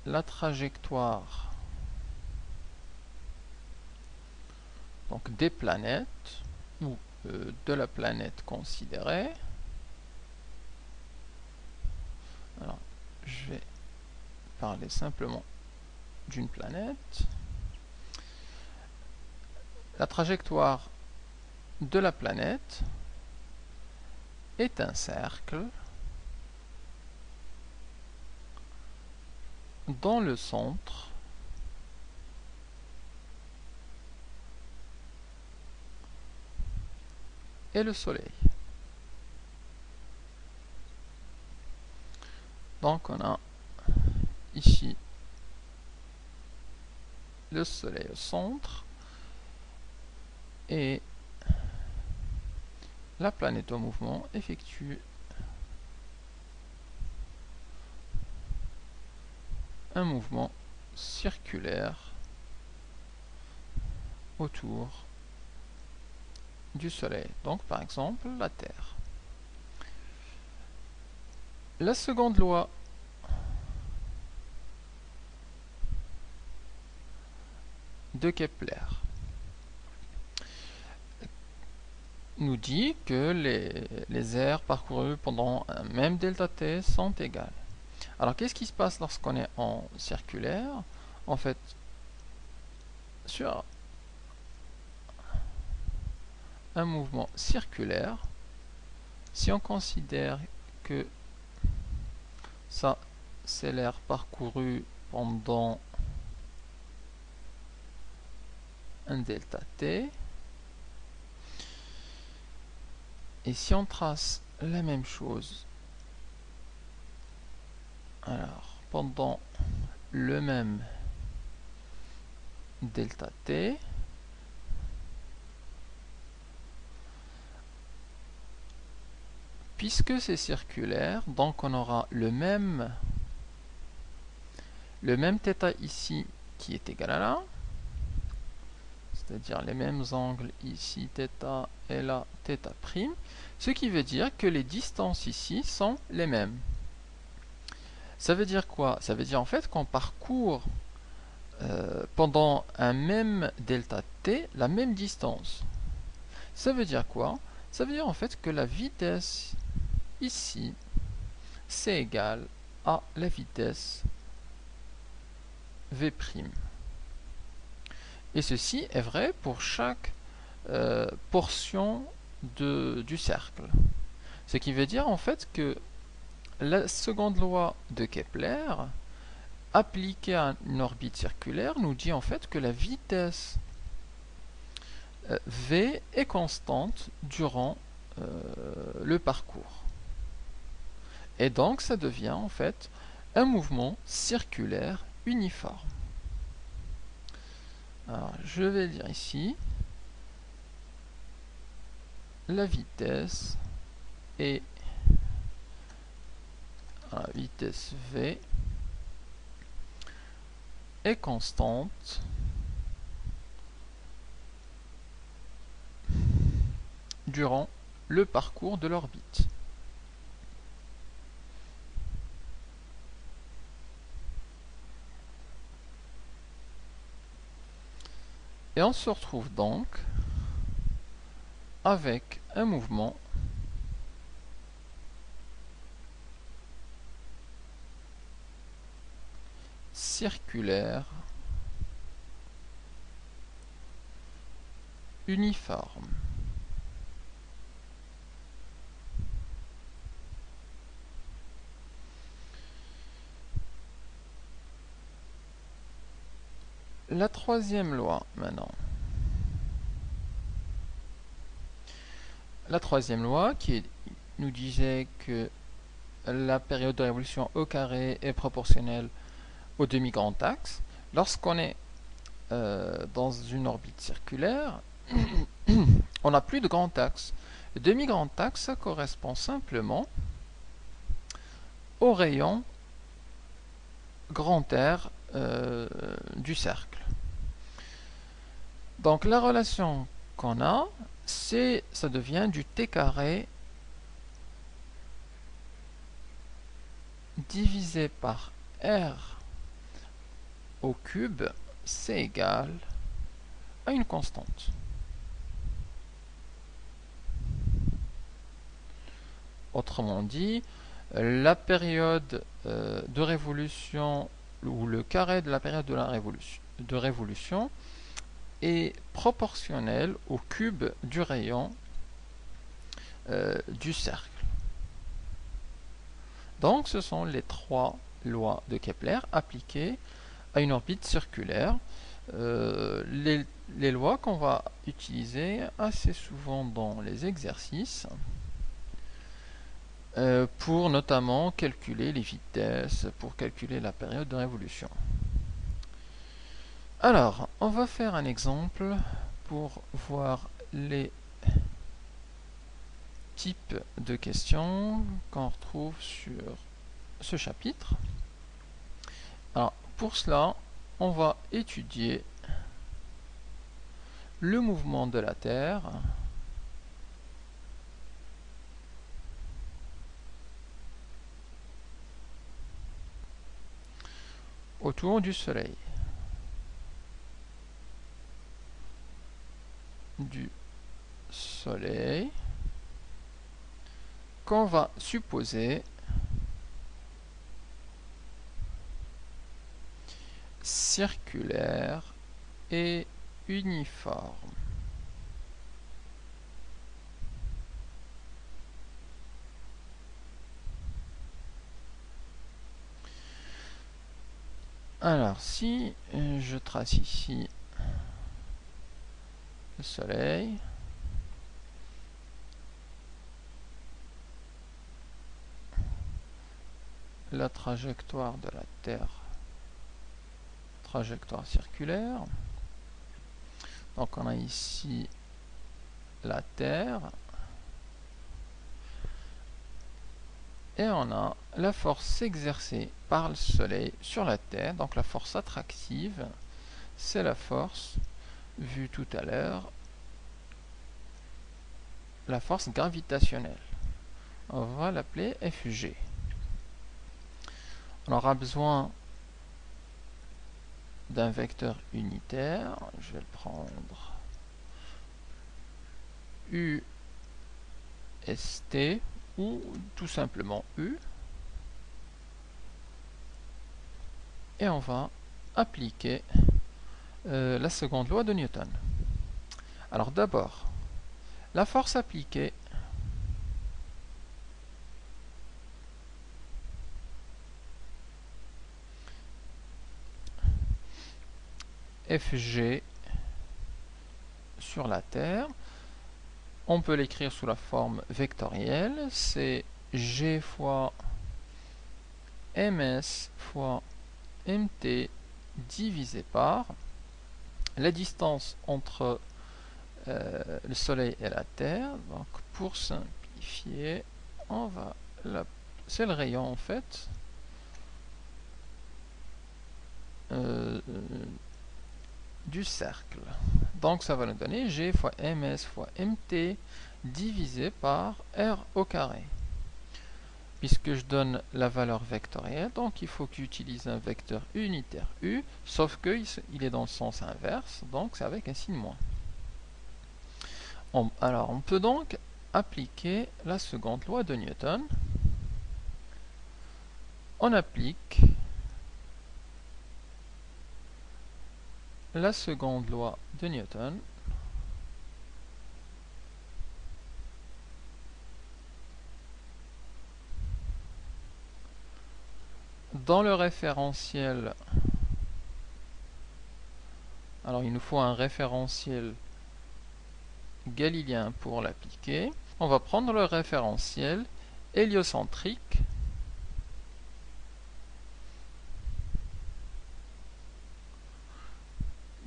la trajectoire donc des planètes ou de la planète considérée. Alors, je vais parler simplement d'une planète. La trajectoire de la planète est un cercle dont le centre est le Soleil. Donc on a ici le Soleil au centre et la planète en mouvement effectue un mouvement circulaire autour du Soleil. Donc par exemple la Terre. La seconde loi de Kepler nous dit que les aires parcourues pendant un même delta t sont égales. Alors qu'est-ce qui se passe lorsqu'on est en circulaire? En fait, sur un mouvement circulaire, si on considère que ça c'est l'aire parcourue pendant un delta t, et si on trace la même chose alors pendant le même delta t, puisque c'est circulaire, donc on aura le même θ ici qui est égal à là, c'est-à-dire les mêmes angles ici θ et là θ', ce qui veut dire que les distances ici sont les mêmes. Ça veut dire quoi? Ça veut dire en fait qu'on parcourt pendant un même delta t la même distance. Ça veut dire quoi? Ça veut dire en fait que la vitesse ici c'est égal à la vitesse v'. Et ceci est vrai pour chaque portion du cercle. Ce qui veut dire en fait que la seconde loi de Kepler, appliquée à une orbite circulaire, nous dit en fait que la vitesse v est constante durant le parcours. Et donc ça devient en fait un mouvement circulaire uniforme. Alors, je vais dire ici la vitesse est la vitesse v est constante durant le parcours de l'orbite. Et on se retrouve donc avec un mouvement circulaire uniforme. La troisième loi maintenant. La troisième loi qui nous disait que la période de révolution au carré est proportionnelle au demi-grand axe. Lorsqu'on est dans une orbite circulaire, on n'a plus de grand axe. Le demi-grand axe, ça correspond simplement au rayon grand R du cercle. Donc la relation qu'on a, ça devient du t carré divisé par R au cube, c'est égal à une constante. Autrement dit, la période de révolution ou le carré de la période de révolution est proportionnel au cube du rayon du cercle. Donc ce sont les trois lois de Kepler appliquées à une orbite circulaire. Les lois qu'on va utiliser assez souvent dans les exercices pour notamment calculer les vitesses, pour calculer la période de révolution. Alors, on va faire un exemple pour voir les types de questions qu'on retrouve sur ce chapitre. Alors, pour cela, on va étudier le mouvement de la Terre autour du Soleil. Qu'on va supposer circulaire et uniforme. Alors, si je trace ici le Soleil, la trajectoire de la Terre, trajectoire circulaire. Donc on a ici la Terre et on a la force exercée par le Soleil sur la Terre. Donc la force attractive, c'est la force vue tout à l'heure, la force gravitationnelle. On va l'appeler Fg. On aura besoin d'un vecteur unitaire. Je vais le prendre UST ou tout simplement U. Et on va appliquer la seconde loi de Newton. Alors d'abord, la force appliquée Fg sur la Terre, on peut l'écrire sous la forme vectorielle, c'est G fois ms fois mt divisé par la distance entre le Soleil et la Terre. Donc pour simplifier, on va c'est le rayon en fait du cercle. Donc ça va nous donner G fois ms fois mt divisé par r au carré. Puisque je donne la valeur vectorielle, donc il faut que j'utilise un vecteur unitaire U, sauf qu'il est dans le sens inverse, donc c'est avec un signe moins. Alors on peut donc appliquer la seconde loi de Newton. On applique la seconde loi de Newton dans le référentiel. Alors il nous faut un référentiel galiléen pour l'appliquer. On va prendre le référentiel héliocentrique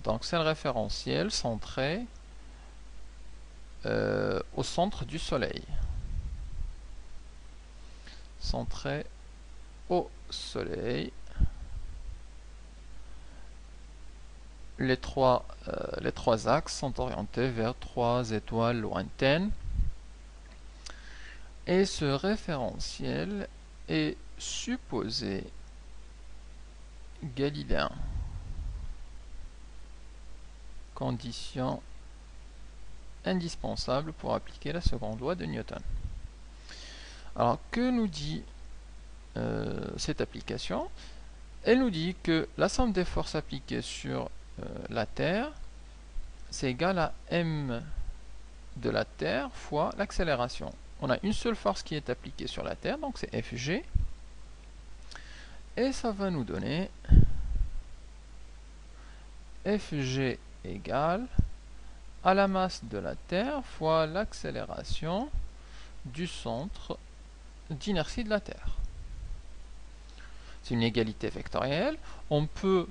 donc c'est le référentiel centré au centre du Soleil. Centré au Soleil. Les trois axes sont orientés vers trois étoiles lointaines. Et ce référentiel est supposé galiléen. condition indispensable pour appliquer la seconde loi de Newton. Alors, que nous dit cette application? Elle nous dit que la somme des forces appliquées sur la Terre, c'est égal à m de la Terre fois l'accélération. On a une seule force qui est appliquée sur la Terre, donc c'est Fg. Et ça va nous donner Fg égale à la masse de la Terre fois l'accélération du centre d'inertie de la Terre. C'est une égalité vectorielle. On peut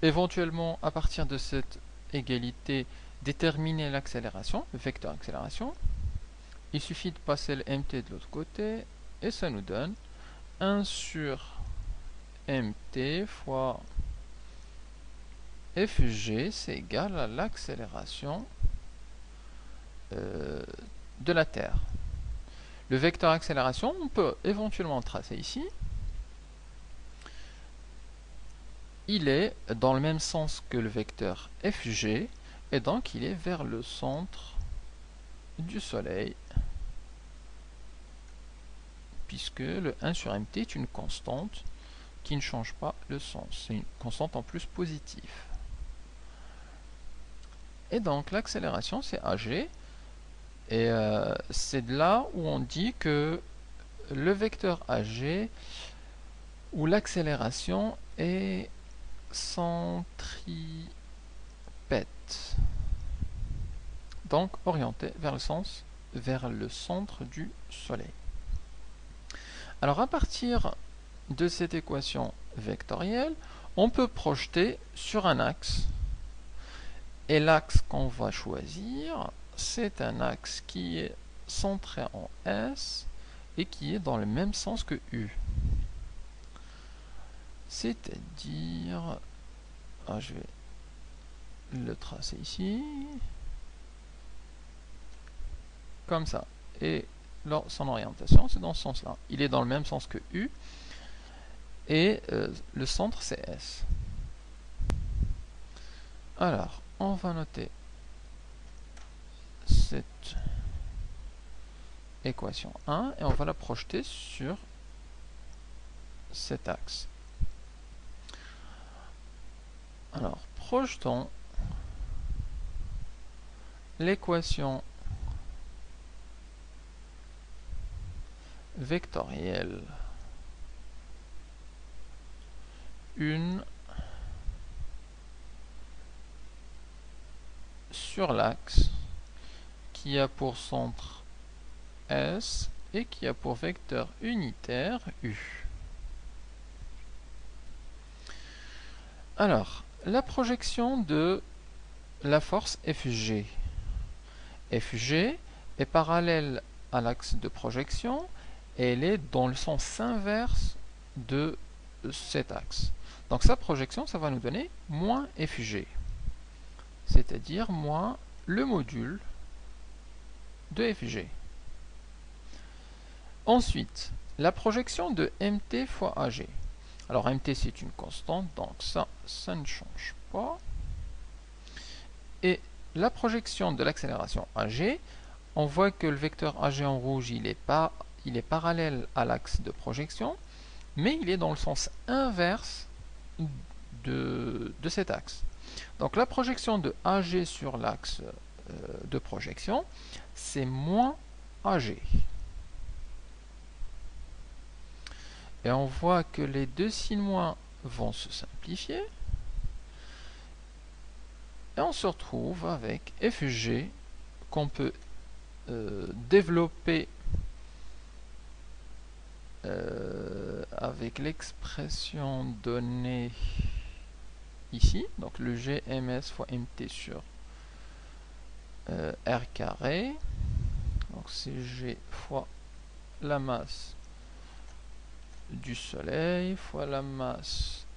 éventuellement, à partir de cette égalité, déterminer l'accélération, le vecteur accélération. Il suffit de passer le mt de l'autre côté et ça nous donne 1 sur mt fois Fg, c'est égal à l'accélération de la Terre. Le vecteur accélération, on peut éventuellement le tracer ici. Il est dans le même sens que le vecteur Fg, et donc il est vers le centre du Soleil, puisque le 1 sur mt est une constante qui ne change pas le sens. C'est une constante en plus positive. Et donc l'accélération c'est ag, et c'est de là où on dit que le vecteur ag, ou l'accélération, est centripète, donc orienté vers le centre du Soleil. Alors à partir de cette équation vectorielle, on peut projeter sur un axe, et l'axe qu'on va choisir, c'est un axe qui est centré en S et qui est dans le même sens que U. C'est-à-dire, je vais le tracer ici, comme ça. Et son orientation, c'est dans ce sens-là. Il est dans le même sens que U, et le centre, c'est S. Alors, on va noter cette équation 1, et on va la projeter sur cet axe. Alors, projetons l'équation vectorielle 1 sur l'axe qui a pour centre S et qui a pour vecteur unitaire U. Alors, la projection de la force Fg. Fg est parallèle à l'axe de projection et elle est dans le sens inverse de cet axe. Donc sa projection, ça va nous donner moins Fg, c'est-à-dire moins le module de Fg. Ensuite, la projection de mt fois ag. Alors mt c'est une constante, donc ça ne change pas. Et la projection de l'accélération ag, on voit que le vecteur ag en rouge, il est parallèle à l'axe de projection, mais il est dans le sens inverse de cet axe. Donc la projection de ag sur l'axe de projection, c'est moins ag. Et on voit que les deux signes moins vont se simplifier. Et on se retrouve avec Fg qu'on peut développer avec l'expression donnée ici. Donc le Gms fois mt sur r carré. Donc c'est G fois la masse du Soleil fois la masse